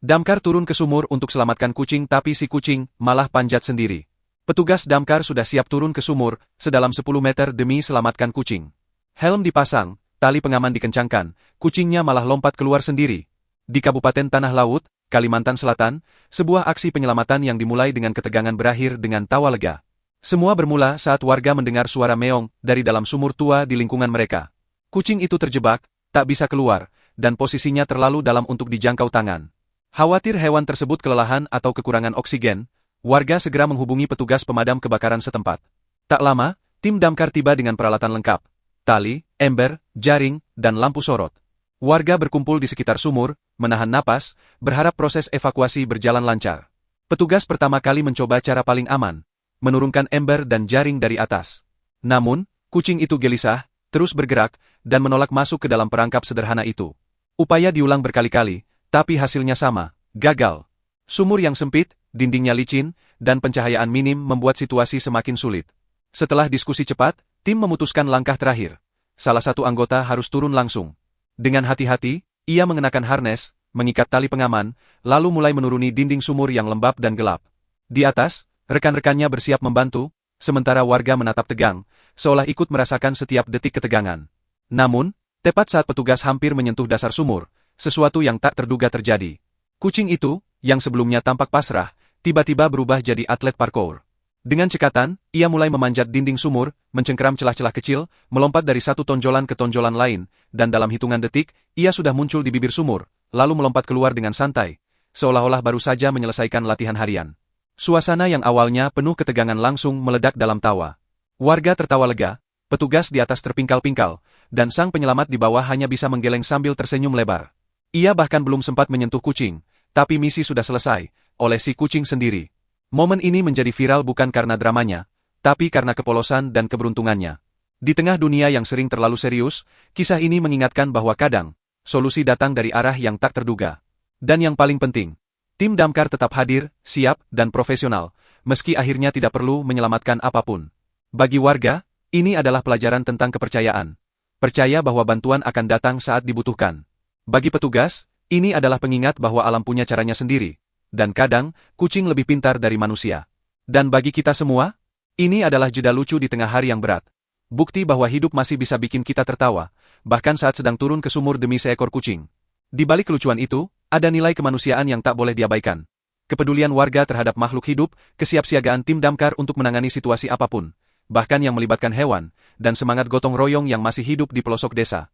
Damkar turun ke sumur untuk selamatkan kucing tapi si kucing malah panjat sendiri. Petugas damkar sudah siap turun ke sumur, sedalam 10 meter demi selamatkan kucing. Helm dipasang, tali pengaman dikencangkan, kucingnya malah lompat keluar sendiri. Di Kabupaten Tanah Laut, Kalimantan Selatan, sebuah aksi penyelamatan yang dimulai dengan ketegangan berakhir dengan tawa lega. Semua bermula saat warga mendengar suara meong dari dalam sumur tua di lingkungan mereka. Kucing itu terjebak, tak bisa keluar, dan posisinya terlalu dalam untuk dijangkau tangan. Khawatir hewan tersebut kelelahan atau kekurangan oksigen, warga segera menghubungi petugas pemadam kebakaran setempat. Tak lama, tim damkar tiba dengan peralatan lengkap. Tali, ember, jaring, dan lampu sorot. Warga berkumpul di sekitar sumur, menahan napas, berharap proses evakuasi berjalan lancar. Petugas pertama kali mencoba cara paling aman, menurunkan ember dan jaring dari atas. Namun, kucing itu gelisah, terus bergerak, dan menolak masuk ke dalam perangkap sederhana itu. Upaya diulang berkali-kali, tapi hasilnya sama, gagal. Sumur yang sempit, dindingnya licin, dan pencahayaan minim membuat situasi semakin sulit. Setelah diskusi cepat, tim memutuskan langkah terakhir. Salah satu anggota harus turun langsung. Dengan hati-hati, ia mengenakan harnes, mengikat tali pengaman, lalu mulai menuruni dinding sumur yang lembab dan gelap. Di atas, rekan-rekannya bersiap membantu, sementara warga menatap tegang, seolah ikut merasakan setiap detik ketegangan. Namun, tepat saat petugas hampir menyentuh dasar sumur, sesuatu yang tak terduga terjadi. Kucing itu, yang sebelumnya tampak pasrah, tiba-tiba berubah jadi atlet parkour. Dengan cekatan, ia mulai memanjat dinding sumur, mencengkeram celah-celah kecil, melompat dari satu tonjolan ke tonjolan lain, dan dalam hitungan detik, ia sudah muncul di bibir sumur, lalu melompat keluar dengan santai, seolah-olah baru saja menyelesaikan latihan harian. Suasana yang awalnya penuh ketegangan langsung meledak dalam tawa. Warga tertawa lega, petugas di atas terpingkal-pingkal, dan sang penyelamat di bawah hanya bisa menggeleng sambil tersenyum lebar. Ia bahkan belum sempat menyentuh kucing, tapi misi sudah selesai, oleh si kucing sendiri. Momen ini menjadi viral bukan karena dramanya, tapi karena kepolosan dan keberuntungannya. Di tengah dunia yang sering terlalu serius, kisah ini mengingatkan bahwa kadang, solusi datang dari arah yang tak terduga. Dan yang paling penting, tim damkar tetap hadir, siap, dan profesional, meski akhirnya tidak perlu menyelamatkan apapun. Bagi warga, ini adalah pelajaran tentang kepercayaan. Percaya bahwa bantuan akan datang saat dibutuhkan. Bagi petugas, ini adalah pengingat bahwa alam punya caranya sendiri, dan kadang, kucing lebih pintar dari manusia. Dan bagi kita semua, ini adalah jeda lucu di tengah hari yang berat. Bukti bahwa hidup masih bisa bikin kita tertawa, bahkan saat sedang turun ke sumur demi seekor kucing. Di balik kelucuan itu, ada nilai kemanusiaan yang tak boleh diabaikan. Kepedulian warga terhadap makhluk hidup, kesiapsiagaan tim damkar untuk menangani situasi apapun, bahkan yang melibatkan hewan, dan semangat gotong royong yang masih hidup di pelosok desa.